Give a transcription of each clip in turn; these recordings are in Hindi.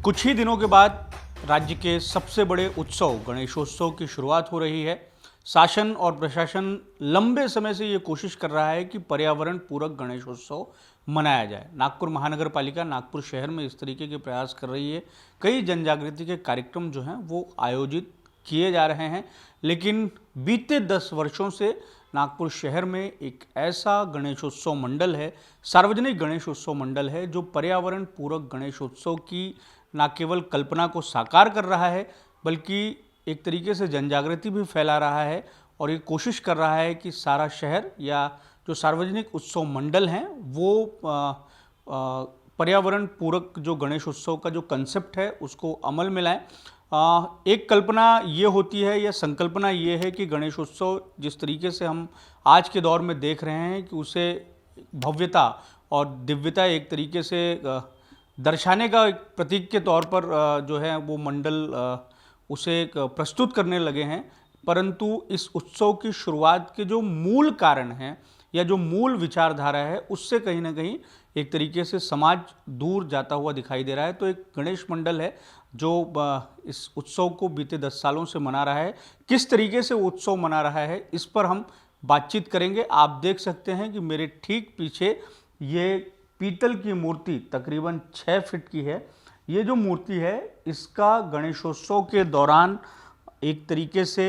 कुछ ही दिनों के बाद राज्य के सबसे बड़े उत्सव गणेशोत्सव की शुरुआत हो रही है। शासन और प्रशासन लंबे समय से ये कोशिश कर रहा है कि पर्यावरण पूरक गणेशोत्सव मनाया जाए। नागपुर महानगर पालिका नागपुर शहर में इस तरीके के प्रयास कर रही है। कई जन जागृति के कार्यक्रम जो हैं वो आयोजित किए जा रहे हैं, लेकिन बीते 10 वर्षों से नागपुर शहर में एक ऐसा गणेशोत्सव मंडल है, सार्वजनिक गणेशोत्सव मंडल है, जो पर्यावरण पूरक गणेशोत्सव की न केवल कल्पना को साकार कर रहा है, बल्कि एक तरीके से जनजागृति भी फैला रहा है और ये कोशिश कर रहा है कि सारा शहर या जो सार्वजनिक उत्सव मंडल हैं वो पर्यावरण पूरक जो गणेश उत्सव का जो कंसेप्ट है उसको अमल में लाएं। एक कल्पना ये होती है या संकल्पना ये है कि गणेशोत्सव जिस तरीके से हम आज के दौर में देख रहे हैं कि उसे भव्यता और दिव्यता एक तरीके से दर्शाने का एक प्रतीक के तौर पर जो है वो मंडल उसे प्रस्तुत करने लगे हैं। परंतु इस उत्सव की शुरुआत के जो मूल कारण हैं या जो मूल विचारधारा है उससे कहीं ना कहीं एक तरीके से समाज दूर जाता हुआ दिखाई दे रहा है। तो एक गणेश मंडल है जो इस उत्सव को बीते 10 सालों से मना रहा है। किस तरीके से उत्सव मना रहा है इस पर हम बातचीत करेंगे। आप देख सकते हैं कि मेरे ठीक पीछे ये पीतल की मूर्ति तकरीबन 6 फीट की है। ये जो मूर्ति है इसका गणेशोत्सव के दौरान एक तरीके से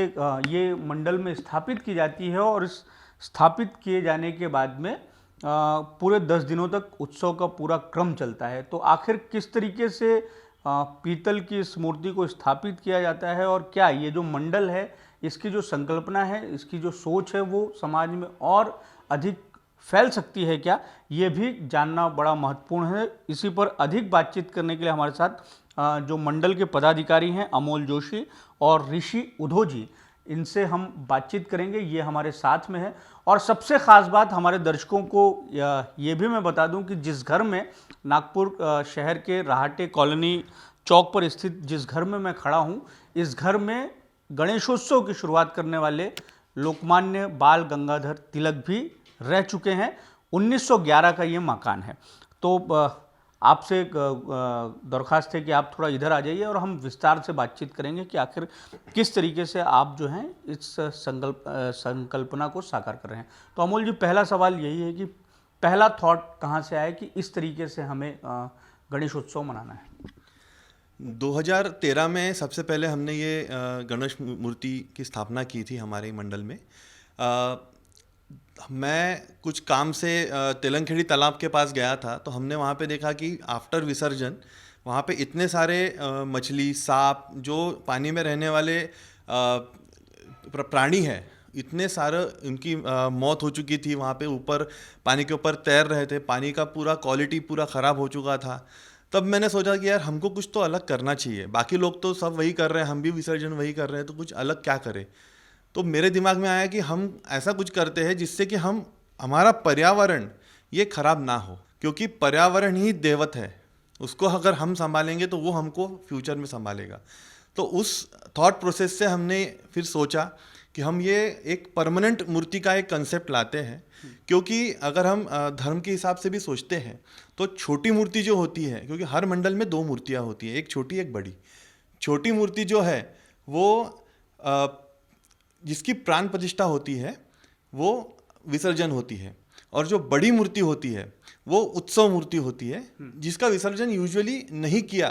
ये मंडल में स्थापित की जाती है और इस स्थापित किए जाने के बाद में पूरे 10 दिनों तक उत्सव का पूरा क्रम चलता है। तो आखिर किस तरीके से पीतल की इस मूर्ति को स्थापित किया जाता है और क्या ये जो मंडल है इसकी जो संकल्पना है, इसकी जो सोच है वो समाज में और अधिक फैल सकती है क्या, ये भी जानना बड़ा महत्वपूर्ण है। इसी पर अधिक बातचीत करने के लिए हमारे साथ जो मंडल के पदाधिकारी हैं अमोल जोशी और ऋषि उधो जी, इनसे हम बातचीत करेंगे। ये हमारे साथ में है और सबसे ख़ास बात हमारे दर्शकों को ये भी मैं बता दूं कि जिस घर में नागपुर शहर के राहटे कॉलोनी चौक पर स्थित जिस घर में मैं खड़ा हूं, इस घर में गणेशोत्सव की शुरुआत करने वाले लोकमान्य बाल गंगाधर तिलक भी रह चुके हैं। 1911 का ये मकान है। तो आपसे दरख्वास्त है कि आप थोड़ा इधर आ जाइए और हम विस्तार से बातचीत करेंगे कि आखिर किस तरीके से आप जो हैं इस संकल्पना को साकार कर रहे हैं। तो अमोल जी, पहला सवाल यही है कि पहला थॉट कहाँ से आया कि इस तरीके से हमें गणेशोत्सव मनाना है? 2013 में सबसे पहले हमने ये गणेश मूर्ति की स्थापना की थी हमारे मंडल में। मैं कुछ काम से तेलंगखेड़ी तालाब के पास गया था, तो हमने वहाँ पे देखा कि आफ्टर विसर्जन वहाँ पे इतने सारे मछली, सांप, जो पानी में रहने वाले प्राणी हैं, इतने सारे उनकी मौत हो चुकी थी। वहाँ पे ऊपर पानी के ऊपर तैर रहे थे, पानी का पूरा क्वालिटी पूरा ख़राब हो चुका था। तब मैंने सोचा कि यार हमको कुछ तो अलग करना चाहिए, बाकी लोग तो सब वही कर रहे हैं, हम भी विसर्जन वही कर रहे हैं, तो कुछ अलग क्या करें। तो मेरे दिमाग में आया कि हम ऐसा कुछ करते हैं जिससे कि हमारा पर्यावरण ये खराब ना हो, क्योंकि पर्यावरण ही देवत है, उसको अगर हम संभालेंगे तो वो हमको फ्यूचर में संभालेगा। तो उस थॉट प्रोसेस से हमने फिर सोचा कि हम ये एक परमानेंट मूर्ति का एक कंसेप्ट लाते हैं, क्योंकि अगर हम धर्म के हिसाब से भी सोचते हैं तो छोटी मूर्ति जो होती है, क्योंकि हर मंडल में 2 मूर्तियाँ होती हैं, एक छोटी एक बड़ी। छोटी मूर्ति जो है वो जिसकी प्राण प्रतिष्ठा होती है वो विसर्जन होती है, और जो बड़ी मूर्ति होती है वो उत्सव मूर्ति होती है, जिसका विसर्जन यूजुअली नहीं किया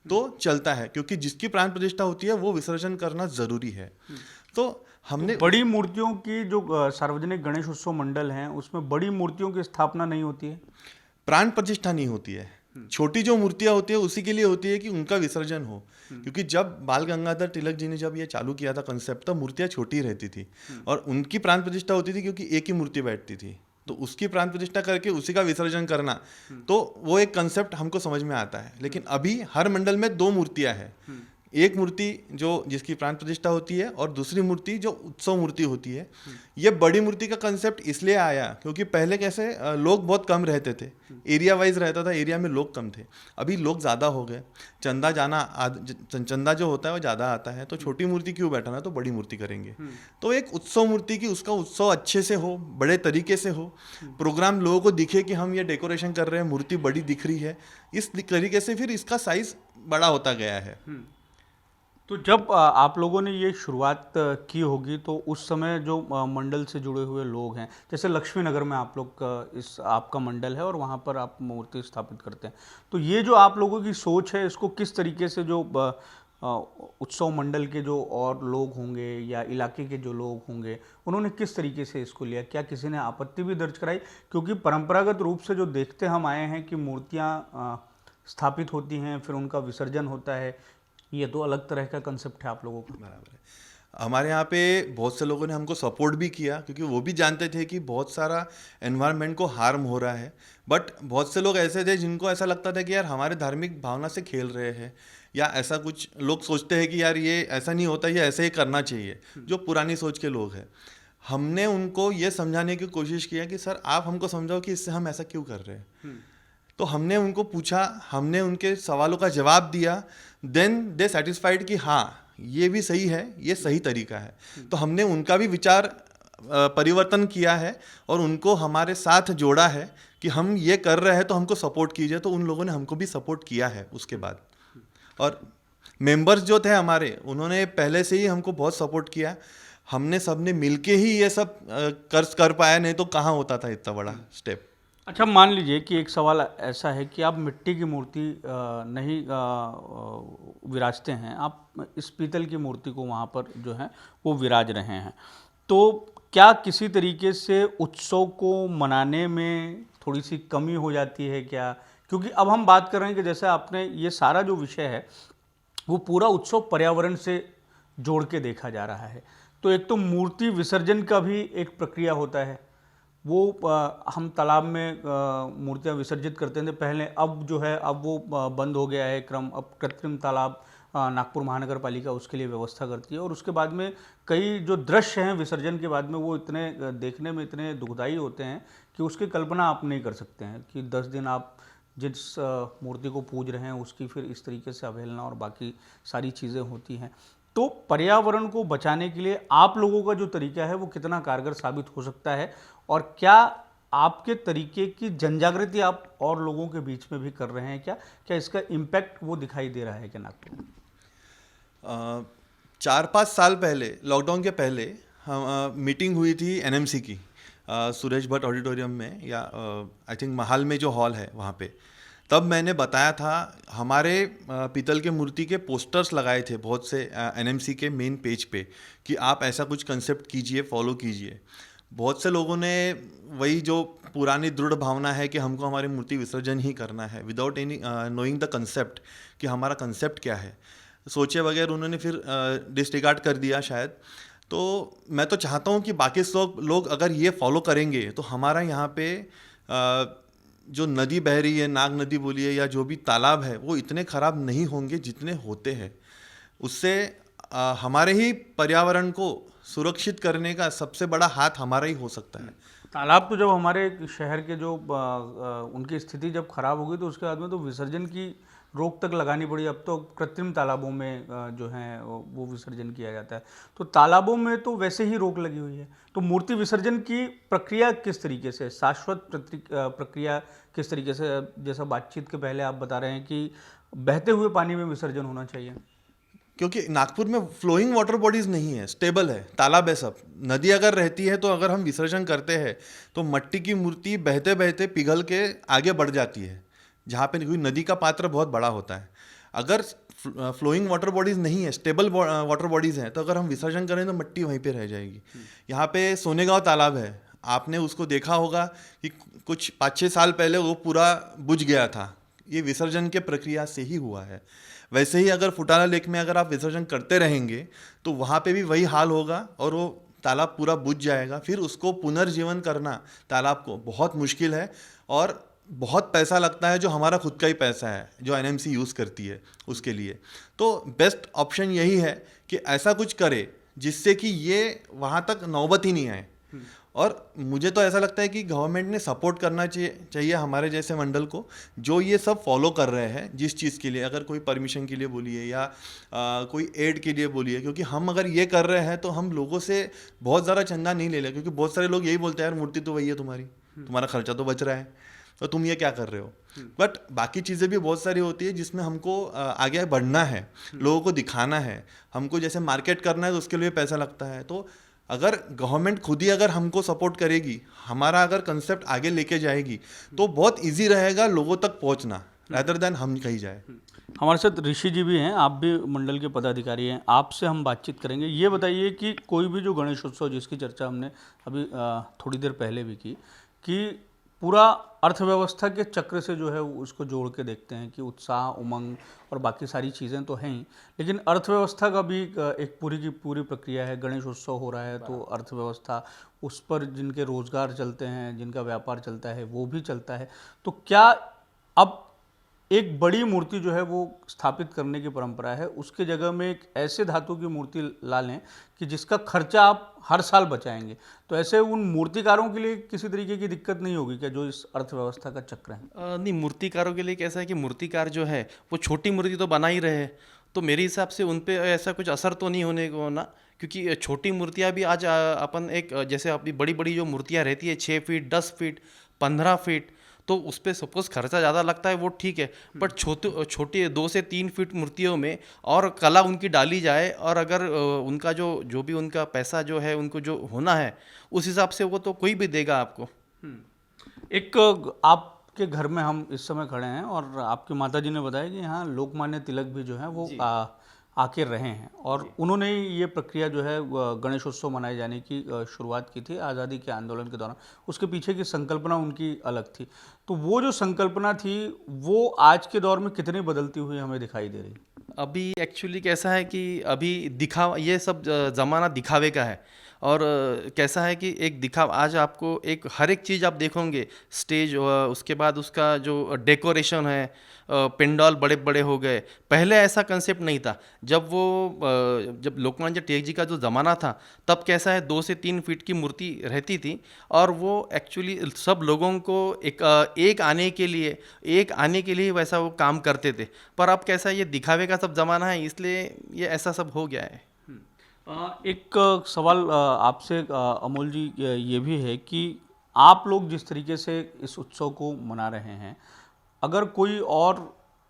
तो चलता है, क्योंकि जिसकी प्राण प्रतिष्ठा होती है वो विसर्जन करना ज़रूरी है। तो हमने बड़ी मूर्तियों की जो सार्वजनिक गणेश उत्सव मंडल हैं उसमें बड़ी मूर्तियों की स्थापना नहीं होती है, प्राण प्रतिष्ठा नहीं होती है। छोटी जो मूर्तियाँ होती है उसी के लिए होती है कि उनका विसर्जन हो, क्योंकि जब बाल गंगाधर तिलक जी ने जब ये चालू किया था कंसेप्ट, तब मूर्तियाँ छोटी रहती थी और उनकी प्राण प्रतिष्ठा होती थी क्योंकि एक ही मूर्ति बैठती थी, तो उसकी प्राण प्रतिष्ठा करके उसी का विसर्जन करना, तो वो एक कंसेप्ट हमको समझ में आता है। लेकिन अभी हर मंडल में 2 मूर्तियाँ हैं, एक मूर्ति जो जिसकी प्राण प्रतिष्ठा होती है और दूसरी मूर्ति जो उत्सव मूर्ति होती है। ये बड़ी मूर्ति का कंसेप्ट इसलिए आया क्योंकि पहले कैसे लोग बहुत कम रहते थे, एरिया वाइज रहता था, एरिया में लोग कम थे। अभी लोग ज़्यादा हो गए, चंदा जो होता है वो ज़्यादा आता है, तो छोटी मूर्ति क्यों बैठाना, तो बड़ी मूर्ति करेंगे। तो एक उत्सव मूर्ति की उसका उत्सव अच्छे से हो, बड़े तरीके से हो, प्रोग्राम लोगों को दिखे कि हम ये डेकोरेशन कर रहे हैं, मूर्ति बड़ी दिख रही है, इस तरीके से फिर इसका साइज बड़ा होता गया है। तो जब आप लोगों ने ये शुरुआत की होगी तो उस समय जो मंडल से जुड़े हुए लोग हैं, जैसे लक्ष्मी नगर में आप लोग इस आपका मंडल है और वहाँ पर आप मूर्ति स्थापित करते हैं, तो ये जो आप लोगों की सोच है इसको किस तरीके से जो उत्सव मंडल के जो और लोग होंगे या इलाके के जो लोग होंगे उन्होंने किस तरीके से इसको लिया? क्या किसी ने आपत्ति भी दर्ज कराई? क्योंकि परंपरागत रूप से जो देखते हम आए हैं कि मूर्तियाँ स्थापित होती हैं फिर उनका विसर्जन होता है, ये तो अलग तरह का कंसेप्ट है आप लोगों का। बराबर है। हमारे यहाँ पे बहुत से लोगों ने हमको सपोर्ट भी किया क्योंकि वो भी जानते थे कि बहुत सारा एनवायरनमेंट को हार्म हो रहा है। बट बहुत से लोग ऐसे थे जिनको ऐसा लगता था कि यार हमारे धार्मिक भावना से खेल रहे हैं, या ऐसा कुछ लोग सोचते हैं कि यार ये ऐसा नहीं होता, ये ऐसे ही करना चाहिए, जो पुरानी सोच के लोग हैं। हमने उनको ये समझाने की कोशिश किया कि सर आप हमको समझाओ कि इससे हम ऐसा क्यों कर रहे हैं। तो हमने उनको पूछा, हमने उनके सवालों का जवाब दिया, देन दे सेटिस्फाइड कि हाँ ये भी सही है, ये सही तरीका है। तो हमने उनका भी विचार परिवर्तन किया है और उनको हमारे साथ जोड़ा है कि हम ये कर रहे हैं तो हमको सपोर्ट कीजिए। तो उन लोगों ने हमको भी सपोर्ट किया है उसके बाद। और मेंबर्स जो थे हमारे, उन्होंने पहले से ही हमको बहुत सपोर्ट किया। हमने सबने मिलके ही ये सब कर पाया, नहीं तो कहाँ होता था इतना बड़ा स्टेप। अच्छा, मान लीजिए कि एक सवाल ऐसा है कि आप मिट्टी की मूर्ति नहीं विराजते हैं, आप इस पीतल की मूर्ति को वहाँ पर जो है वो विराज रहे हैं, तो क्या किसी तरीके से उत्सव को मनाने में थोड़ी सी कमी हो जाती है क्या? क्योंकि अब हम बात कर रहे हैं कि जैसे आपने ये सारा जो विषय है वो पूरा उत्सव पर्यावरण से जोड़ के देखा जा रहा है, तो एक तो मूर्ति विसर्जन का भी एक प्रक्रिया होता है, वो हम तालाब में मूर्तियाँ विसर्जित करते थे पहले, अब जो है अब वो बंद हो गया है क्रम। अब कृत्रिम तालाब नागपुर महानगर पालिका उसके लिए व्यवस्था करती है और उसके बाद में कई जो दृश्य हैं विसर्जन के बाद में वो इतने देखने में इतने दुखदाई होते हैं कि उसकी कल्पना आप नहीं कर सकते हैं कि 10 दिन आप जिस मूर्ति को पूज रहे हैं उसकी फिर इस तरीके से अवहेलना और बाकी सारी चीज़ें होती हैं। तो पर्यावरण को बचाने के लिए आप लोगों का जो तरीका है वो कितना कारगर साबित हो सकता है, और क्या आपके तरीके की जनजागृति आप और लोगों के बीच में भी कर रहे हैं? क्या इसका इम्पैक्ट वो दिखाई दे रहा है क्या नागपुर में? 4-5 साल पहले, लॉकडाउन के पहले हम मीटिंग हुई थी एनएमसी की, सुरेश भट्ट ऑडिटोरियम में, या आई थिंक महाल में जो हॉल है वहाँ पे। तब मैंने बताया था, हमारे पीतल के मूर्ति के पोस्टर्स लगाए थे बहुत से एनएमसी के मेन पेज पे कि आप ऐसा कुछ कंसेप्ट कीजिए, फॉलो कीजिए। बहुत से लोगों ने वही जो पुरानी दृढ़ भावना है कि हमको हमारी मूर्ति विसर्जन ही करना है without any knowing the concept कि हमारा कंसेप्ट क्या है, सोचे बगैर उन्होंने फिर डिसरिगार्ड कर दिया शायद। तो मैं तो चाहता हूँ कि बाकी लोग अगर ये फॉलो करेंगे तो हमारा यहाँ पे जो नदी बह रही है, नाग नदी बोलिए या जो भी तालाब है, वो इतने ख़राब नहीं होंगे जितने होते हैं। उससे हमारे ही पर्यावरण को सुरक्षित करने का सबसे बड़ा हाथ हमारा ही हो सकता है। तालाब तो जब हमारे शहर के जो उनकी स्थिति जब खराब हो गई तो उसके बाद में तो विसर्जन की रोक तक लगानी पड़ी। अब तो कृत्रिम तालाबों में जो है वो विसर्जन किया जाता है, तो तालाबों में तो वैसे ही रोक लगी हुई है। तो मूर्ति विसर्जन की प्रक्रिया किस तरीके से, शाश्वत प्रक्रिया किस तरीके से, जैसा बातचीत के पहले आप बता रहे हैं कि बहते हुए पानी में विसर्जन होना चाहिए? क्योंकि नागपुर में फ्लोइंग वाटर बॉडीज नहीं है, स्टेबल है, तालाब है सब। नदी अगर रहती है तो अगर हम विसर्जन करते हैं तो मट्टी की मूर्ति बहते बहते पिघल के आगे बढ़ जाती है, जहाँ पे कोई नदी का पात्र बहुत बड़ा होता है। अगर फ्लोइंग वाटर बॉडीज नहीं है, स्टेबल वाटर बॉडीज हैं, तो अगर हम विसर्जन करें तो मिट्टी वहीं पे रह जाएगी। यहाँ पे सोनेगांव तालाब है, आपने उसको देखा होगा कि कुछ 5-6 साल पहले वो पूरा बुझ गया था, ये विसर्जन के प्रक्रिया से ही हुआ है। वैसे ही अगर फुटाला लेक में अगर आप विसर्जन करते रहेंगे तो वहाँ पे भी वही हाल होगा और वो तालाब पूरा बुझ जाएगा। फिर उसको पुनर्जीवन करना तालाब को बहुत मुश्किल है और बहुत पैसा लगता है, जो हमारा खुद का ही पैसा है, जो एनएमसी यूज़ करती है उसके लिए। तो बेस्ट ऑप्शन यही है कि ऐसा कुछ करे जिससे कि ये वहाँ तक नौबत ही नहीं आए। और मुझे तो ऐसा लगता है कि गवर्नमेंट ने सपोर्ट करना चाहिए हमारे जैसे मंडल को, जो ये सब फॉलो कर रहे हैं जिस चीज़ के लिए, अगर कोई परमिशन के लिए बोलिए या कोई एड के लिए बोलिए, क्योंकि हम अगर ये कर रहे हैं तो हम लोगों से बहुत ज़्यादा चंदा नहीं ले रहे, क्योंकि बहुत सारे लोग यही बोलते हैं यार मूर्ति तो वही है तुम्हारी, तुम्हारा खर्चा तो बच रहा है, तो तुम ये क्या कर रहे हो। बट बाकी चीज़ें भी बहुत सारी होती है जिसमें हमको आगे बढ़ना है, लोगों को दिखाना है, हमको जैसे मार्केट करना है तो उसके लिए पैसा लगता है। तो अगर गवर्नमेंट खुद ही अगर हमको सपोर्ट करेगी, हमारा अगर कंसेप्ट आगे लेके जाएगी, तो बहुत इजी रहेगा लोगों तक पहुंचना, रादर देन हम कहीं जाए। हमारे साथ ऋषि जी भी हैं, आप भी मंडल के पदाधिकारी हैं, आपसे हम बातचीत करेंगे। ये बताइए कि कोई भी जो गणेशोत्सव जिसकी चर्चा हमने अभी थोड़ी देर पहले भी की, कि पूरा अर्थव्यवस्था के चक्र से जो है उसको जोड़ के देखते हैं कि उत्साह, उमंग और बाकी सारी चीज़ें तो हैं ही, लेकिन अर्थव्यवस्था का भी एक पूरी की पूरी प्रक्रिया है। गणेशोत्सव हो रहा है तो अर्थव्यवस्था, उस पर जिनके रोजगार चलते हैं, जिनका व्यापार चलता है, वो भी चलता है। तो क्या अब एक बड़ी मूर्ति जो है वो स्थापित करने की परंपरा है, उसके जगह में एक ऐसे धातु की मूर्ति ला लें कि जिसका खर्चा आप हर साल बचाएंगे, तो ऐसे उन मूर्तिकारों के लिए किसी तरीके की दिक्कत नहीं होगी क्या, जो इस अर्थव्यवस्था का चक्र है? नहीं, मूर्तिकारों के लिए कैसा है कि मूर्तिकार जो है वो छोटी मूर्ति तो बना ही रहे हैं, तो मेरे हिसाब से उन पे ऐसा कुछ असर तो नहीं होने को ना, क्योंकि छोटी मूर्तियाँ भी आज अपन एक जैसे अपनी बड़ी बड़ी जो मूर्तियाँ रहती है 6 फीट, 10 फीट, 15 फीट, तो उस पर सपोज खर्चा ज़्यादा लगता है वो ठीक है, बट छोटी 2 से 3 फीट मूर्तियों में और कला उनकी डाली जाए, और अगर उनका जो भी उनका पैसा जो है उनको जो होना है उस हिसाब से वो तो कोई भी देगा आपको। एक आपके घर में हम इस समय खड़े हैं और आपकी माता जी ने बताया कि यहाँ लोकमान्य तिलक भी जो है वो आके रहे हैं, और उन्होंने ही ये प्रक्रिया जो है गणेशोत्सव मनाए जाने की शुरुआत की थी आज़ादी के आंदोलन के दौरान। उसके पीछे की संकल्पना उनकी अलग थी, तो वो जो संकल्पना थी वो आज के दौर में कितनी बदलती हुई हमें दिखाई दे रही? अभी एक्चुअली कैसा है कि अभी दिखावा, ये सब ज़माना दिखावे का है, और कैसा है कि एक दिखावा, आज आपको एक हर एक चीज़ आप देखोगे, स्टेज, उसके बाद उसका जो डेकोरेशन है, पेंडॉल बड़े बड़े हो गए। पहले ऐसा कंसेप्ट नहीं था, जब लोकमान्य तिलक जी का जो ज़माना था तब कैसा है 2 से 3 फीट की मूर्ति रहती थी, और वो एक्चुअली सब लोगों को एक आने के लिए वैसा वो काम करते थे। पर अब कैसा है, ये दिखावे का सब ज़माना है, इसलिए ये ऐसा सब हो गया है। एक सवाल आपसे अमोल जी ये भी है कि आप लोग जिस तरीके से इस उत्सव को मना रहे हैं, अगर कोई और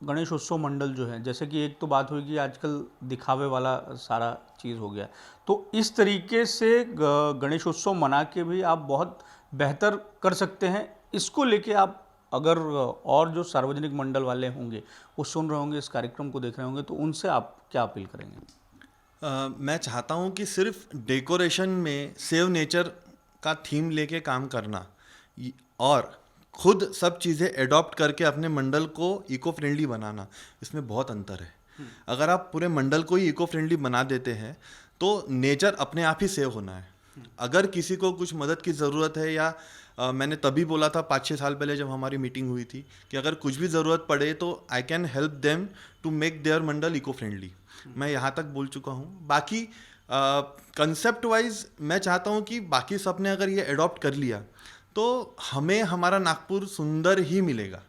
गणेश उत्सव मंडल जो है, जैसे कि एक तो बात हुई कि आजकल दिखावे वाला सारा चीज़ हो गया, तो इस तरीके से गणेश उत्सव मना के भी आप बहुत बेहतर कर सकते हैं। इसको लेके आप अगर और जो सार्वजनिक मंडल वाले होंगे वो सुन रहे होंगे, इस कार्यक्रम को देख रहे होंगे, तो उनसे आप क्या अपील करेंगे? मैं चाहता हूँ कि सिर्फ डेकोरेशन में सेव नेचर का थीम लेके काम करना और खुद सब चीज़ें एडॉप्ट करके अपने मंडल को इको फ्रेंडली बनाना, इसमें बहुत अंतर है। अगर आप पूरे मंडल को ही इको फ्रेंडली बना देते हैं तो नेचर अपने आप ही सेव होना है। अगर किसी को कुछ मदद की ज़रूरत है, या मैंने तभी बोला था 5-6 साल पहले जब हमारी मीटिंग हुई थी कि अगर कुछ भी ज़रूरत पड़े तो I can help them to make their mandal eco friendly, मैं यहाँ तक बोल चुका हूँ। बाकी कंसेप्ट वाइज मैं चाहता हूँ कि बाकी सब ने अगर ये अडॉप्ट कर लिया तो हमें हमारा नागपुर सुंदर ही मिलेगा,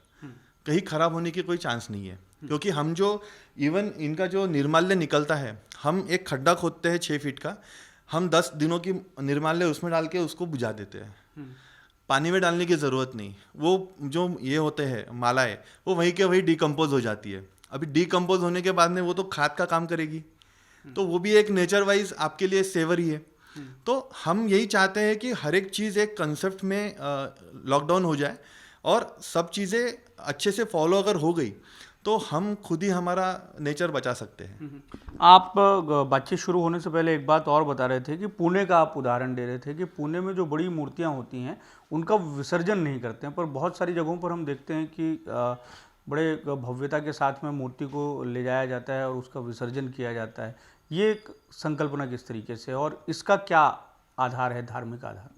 कहीं ख़राब होने की कोई चांस नहीं है। क्योंकि हम जो इवन इनका जो निर्माल्य निकलता है, हम एक खड्डा खोदते हैं 6 फीट का, हम 10 दिनों की निर्माल्य उसमें डाल के उसको बुझा देते हैं, पानी में डालने की ज़रूरत नहीं। वो जो ये होते हैं मालाएं, वो वहीं के वहीं डिकम्पोज हो जाती है। अभी डिकम्पोज होने के बाद में वो तो खाद का काम करेगी, तो वो भी एक नेचर वाइज आपके लिए सेवर ही है। तो हम यही चाहते हैं कि हर एक चीज़ एक कंसेप्ट में लॉकडाउन हो जाए और सब चीज़ें अच्छे से फॉलो अगर हो गई तो हम खुद ही हमारा नेचर बचा सकते हैं। आप बातचीत शुरू होने से पहले एक बात और बता रहे थे कि पुणे का आप उदाहरण दे रहे थे कि पुणे में जो बड़ी मूर्तियां होती हैं उनका विसर्जन नहीं करते हैं, पर बहुत सारी जगहों पर हम देखते हैं कि बड़े भव्यता के साथ में मूर्ति को ले जाया जाता है और उसका विसर्जन किया जाता है। ये एक संकल्पना किस तरीके से, और इसका क्या आधार है, धार्मिक आधार?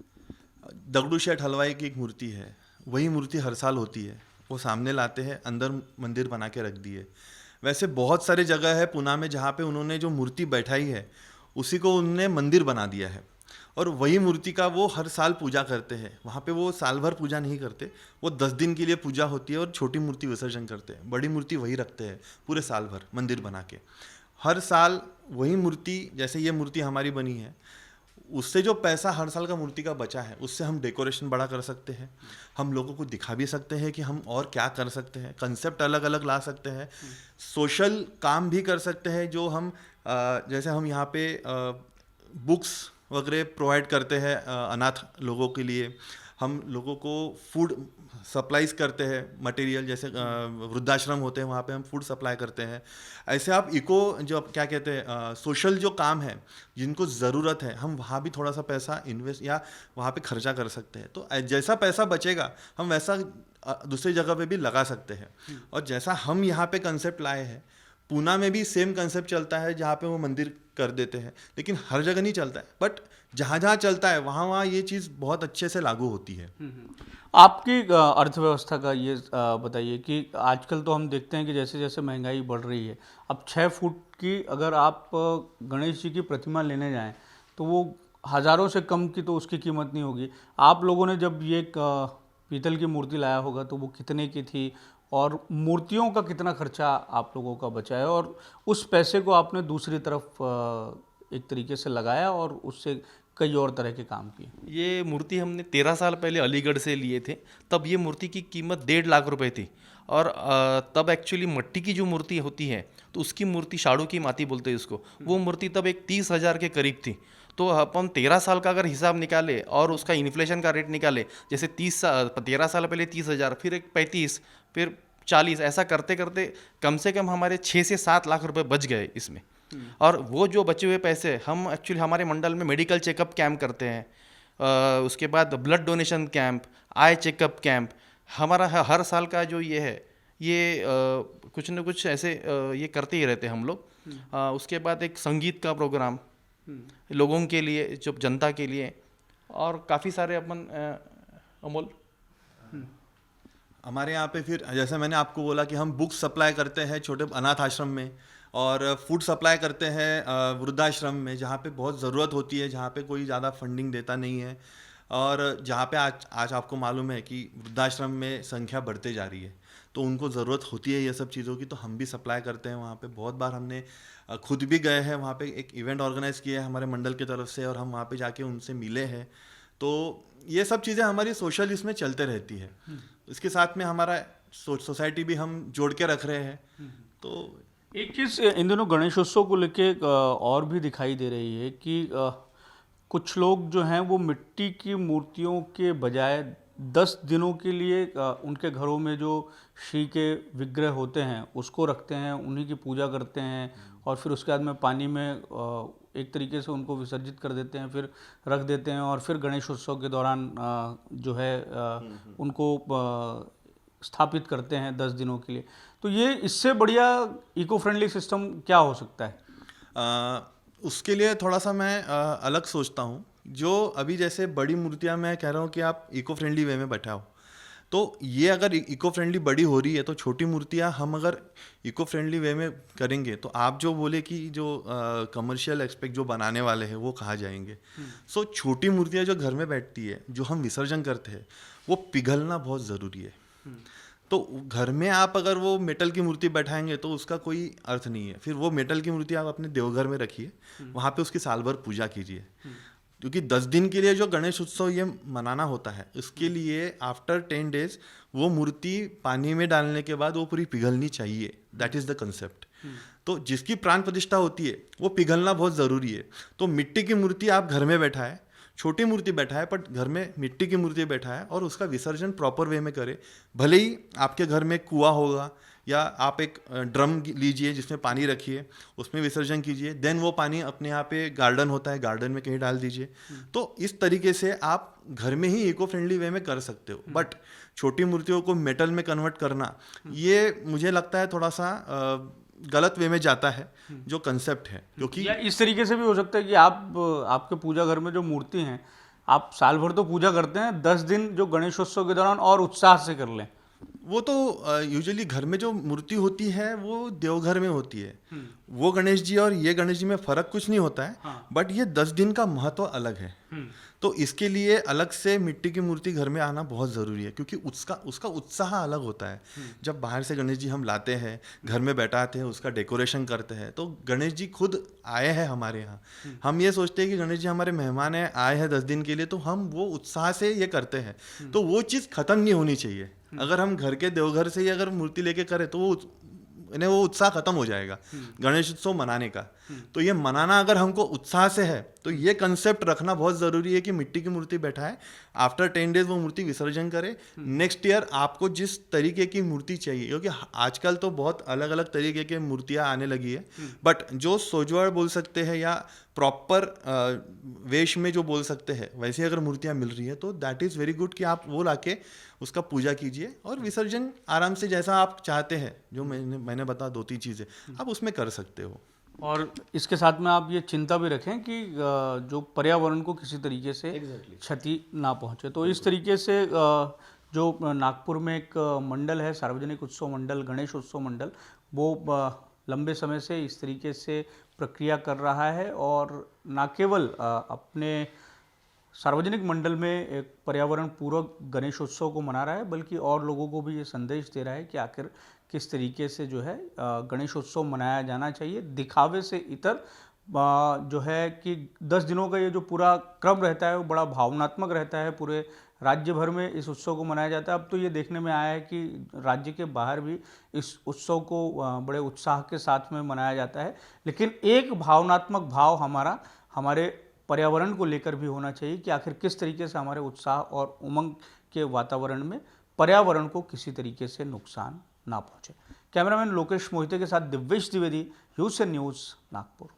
दगड़ू शेठ हलवाई की एक मूर्ति है, वही मूर्ति हर साल होती है, वो सामने लाते हैं, अंदर मंदिर बना के रख दिए। वैसे बहुत सारे जगह है पुणे में जहाँ पे उन्होंने जो मूर्ति बैठाई है उसी को उन्होंने मंदिर बना दिया है, और वही मूर्ति का वो हर साल पूजा करते हैं। वहाँ पे वो साल भर पूजा नहीं करते, वो 10 दिन के लिए पूजा होती है और छोटी मूर्ति विसर्जन करते हैं, बड़ी मूर्ति वही रखते हैं पूरे साल भर मंदिर बना के। हर साल वही मूर्ति, जैसे ये मूर्ति हमारी बनी है, उससे जो पैसा हर साल का मूर्ति का बचा है उससे हम डेकोरेशन बड़ा कर सकते हैं, हम लोगों को दिखा भी सकते हैं कि हम और क्या कर सकते हैं, कंसेप्ट अलग अलग ला सकते हैं, सोशल काम भी कर सकते हैं। जो हम जैसे हम यहाँ पे बुक्स वगैरह प्रोवाइड करते हैं अनाथ लोगों के लिए, हम लोगों को फूड सप्लाईज करते हैं, मटेरियल जैसे वृद्धाश्रम होते हैं वहाँ पे हम फूड सप्लाई करते हैं। ऐसे आप इको जो क्या कहते हैं सोशल जो काम है जिनको ज़रूरत है, हम वहाँ भी थोड़ा सा पैसा इन्वेस्ट या वहाँ पे खर्चा कर सकते हैं। तो जैसा पैसा बचेगा हम वैसा दूसरी जगह पे भी लगा सकते हैं। और जैसा हम यहाँ पे कंसेप्ट लाए हैं, पूना में भी सेम कंसेप्ट चलता है जहाँ पे वो मंदिर कर देते हैं, लेकिन हर जगह नहीं चलता है, बट जहाँ जहाँ चलता है वहाँ वहाँ ये चीज़ बहुत अच्छे से लागू होती है। आपकी अर्थव्यवस्था का ये बताइए कि आजकल तो हम देखते हैं कि जैसे जैसे महंगाई बढ़ रही है, अब 6 फुट की अगर आप गणेश जी की प्रतिमा लेने जाएं तो वो हज़ारों से कम की तो उसकी कीमत नहीं होगी। आप लोगों ने जब ये पीतल की मूर्ति लाया होगा तो वो कितने की थी, और मूर्तियों का कितना खर्चा आप लोगों का बचा है, और उस पैसे को आपने दूसरी तरफ एक तरीके से लगाया और उससे कई और तरह के काम किए? ये मूर्ति हमने 13 साल पहले अलीगढ़ से लिए थे, तब ये मूर्ति की कीमत 1.5 लाख रुपए थी। और तब एक्चुअली मट्टी की जो मूर्ति होती है तो उसकी मूर्ति शाड़ू की माती बोलते हैं उसको, वो मूर्ति तब एक 30,000 के करीब थी। तो अपन 13 साल का अगर हिसाब निकाले और उसका इन्फ्लेशन का रेट निकाले, जैसे 13 साल पहले 30,000, फिर एक 35, फिर 40, ऐसा करते करते कम से कम हमारे 6 से 7 लाख रुपए बच गए इसमें। और वो जो बचे हुए पैसे हम एक्चुअली हमारे मंडल में मेडिकल चेकअप कैंप करते हैं, उसके बाद blood donation camp, eye checkup camp, हमारा हर साल का जो ये है ये कुछ न कुछ ऐसे ये करते ही रहते हैं हम लोग। उसके बाद एक संगीत का प्रोग्राम लोगों के लिए, जो जनता के लिए, और काफ़ी सारे अपन अमोल हमारे यहाँ पे फिर जैसे मैंने आपको बोला कि हम बुक्स सप्लाई करते हैं छोटे अनाथ आश्रम में, और फूड सप्लाई करते हैं वृद्धाश्रम में जहाँ पे बहुत ज़रूरत होती है, जहाँ पे कोई ज़्यादा फंडिंग देता नहीं है, और जहाँ पे आज आपको मालूम है कि वृद्धाश्रम में संख्या बढ़ते जा रही है, तो उनको ज़रूरत होती है ये सब चीज़ों की, तो हम भी सप्लाई करते हैं वहाँ पे। बहुत बार हमने खुद भी गए हैं वहाँ पे, एक इवेंट ऑर्गेनाइज़ किया है हमारे मंडल की तरफ से, और हम वहाँ पे जाके उनसे मिले हैं। तो ये सब चीज़ें हमारी सोशल इसमें चलते रहती है। इसके साथ में हमारा सोसाइटी भी हम जोड़ के रख रहे हैं। तो एक चीज़ इन दिनों गणेशोत्सव को लेके और भी दिखाई दे रही है कि कुछ लोग जो हैं वो मिट्टी की मूर्तियों के बजाय 10 दिनों के लिए उनके घरों में जो श्री के विग्रह होते हैं उसको रखते हैं, उन्हीं की पूजा करते हैं, और फिर उसके बाद में पानी में एक तरीके से उनको विसर्जित कर देते हैं, फिर रख देते हैं, और फिर गणेशोत्सव के दौरान जो है उनको स्थापित करते हैं 10 दिनों के लिए। तो ये इससे बढ़िया इको फ्रेंडली सिस्टम क्या हो सकता है? उसके लिए थोड़ा सा मैं अलग सोचता हूँ। जो अभी जैसे बड़ी मूर्तियाँ मैं कह रहा हूँ कि आप इको फ्रेंडली वे में बैठाओ, तो ये अगर इको फ्रेंडली बड़ी हो रही है तो छोटी मूर्तियाँ हम अगर इको फ्रेंडली वे में करेंगे तो आप जो बोले कि जो कमर्शियल एस्पेक्ट जो बनाने वाले हैं वो कहाँ जाएंगे। सो छोटी मूर्तियाँ जो घर में बैठती है, जो हम विसर्जन करते हैं, वो पिघलना बहुत ज़रूरी है। तो घर में आप अगर वो मेटल की मूर्ति बैठाएंगे तो उसका कोई अर्थ नहीं है। फिर वो मेटल की मूर्ति आप अपने देवघर में रखिए, वहाँ पे उसकी साल भर पूजा कीजिए, क्योंकि 10 दिन के लिए जो गणेश उत्सव ये मनाना होता है, इसके लिए आफ्टर 10 डेज वो मूर्ति पानी में डालने के बाद वो पूरी पिघलनी चाहिए। That is the concept. तो जिसकी प्राण प्रतिष्ठा होती है वो पिघलना बहुत ज़रूरी है। तो मिट्टी की मूर्ति आप घर में बैठाए, छोटी मूर्ति बैठा है, पर घर में मिट्टी की मूर्ति बैठा है, और उसका विसर्जन प्रॉपर वे में करे। भले ही आपके घर में कुआं होगा, या आप एक ड्रम लीजिए जिसमें पानी रखिए, उसमें विसर्जन कीजिए, देन वो पानी अपने यहाँ पे गार्डन होता है, गार्डन में कहीं डाल दीजिए। तो इस तरीके से आप घर में ही इको फ्रेंडली वे में कर सकते हो। बट छोटी मूर्तियों को मेटल में कन्वर्ट करना, ये मुझे लगता है थोड़ा सा गलत वे में जाता है जो कंसेप्ट है। क्योंकि या इस तरीके से भी हो सकता है कि आपके पूजा घर में जो मूर्ति हैं आप साल भर तो पूजा करते हैं, 10 दिन जो गणेशोत्सव के दौरान और उत्साह से कर लें। वो तो यूजुअली घर में जो मूर्ति होती है वो देवघर में होती है। वो गणेश जी और ये गणेश जी में फर्क कुछ नहीं होता है। बट ये 10 दिन का महत्व अलग है। तो इसके लिए अलग से मिट्टी की मूर्ति घर में आना बहुत ज़रूरी है, क्योंकि उसका उत्साह अलग होता है। जब बाहर से गणेश जी हम लाते हैं, घर में बैठाते हैं, उसका डेकोरेशन करते हैं, तो गणेश जी खुद आए हैं हमारे यहाँ। हम ये सोचते हैं कि गणेश जी हमारे मेहमान हैं, आए हैं 10 दिन के लिए, तो हम वो उत्साह से ये करते हैं। तो वो चीज़ ख़त्म नहीं होनी चाहिए। अगर हम घर के देवघर से ही अगर मूर्ति लेके करें तो वो उत्साह खत्म हो जाएगा गणेश उत्सव मनाने का। तो ये मनाना अगर हमको उत्साह से है तो ये कंसेप्ट रखना बहुत ज़रूरी है कि मिट्टी की मूर्ति बैठाए, आफ्टर 10 डेज वो मूर्ति विसर्जन करे। नेक्स्ट ईयर आपको जिस तरीके की मूर्ति चाहिए, क्योंकि आजकल तो बहुत अलग अलग तरीके की मूर्तियाँ आने लगी है, बट जो सोजवड़ बोल सकते हैं या प्रॉपर वेश में जो बोल सकते हैं वैसी अगर मूर्तियाँ मिल रही है तो दैट इज़ वेरी गुड कि आप वो लाके उसका पूजा कीजिए और विसर्जन आराम से जैसा आप चाहते हैं, जो मैंने बता 2-3 चीज़ें आप उसमें कर सकते हो। और इसके साथ में आप ये चिंता भी रखें कि जो पर्यावरण को किसी तरीके से क्षति ना पहुंचे। तो इस तरीके से जो नागपुर में एक मंडल है, सार्वजनिक उत्सव मंडल, गणेश उत्सव मंडल, वो लंबे समय से इस तरीके से प्रक्रिया कर रहा है और न केवल अपने सार्वजनिक मंडल में एक पर्यावरण पूर्वक गणेशोत्सव को मना रहा है, बल्कि और लोगों को भी ये संदेश दे रहा है कि आखिर किस तरीके से जो है गणेशोत्सव मनाया जाना चाहिए। दिखावे से इतर जो है कि 10 दिनों का ये जो पूरा क्रम रहता है वो बड़ा भावनात्मक रहता है। पूरे राज्य भर में इस उत्सव को मनाया जाता है। अब तो ये देखने में आया है कि राज्य के बाहर भी इस उत्सव को बड़े उत्साह के साथ में मनाया जाता है। लेकिन एक भावनात्मक भाव हमारे पर्यावरण को लेकर भी होना चाहिए कि आखिर किस तरीके से हमारे उत्साह और उमंग के वातावरण में पर्यावरण को किसी तरीके से नुकसान ना पहुंचे। कैमरामैन लोकेश मोहिते के साथ दिव्येश द्विवेदी, ह्यूज से न्यूज़, नागपुर।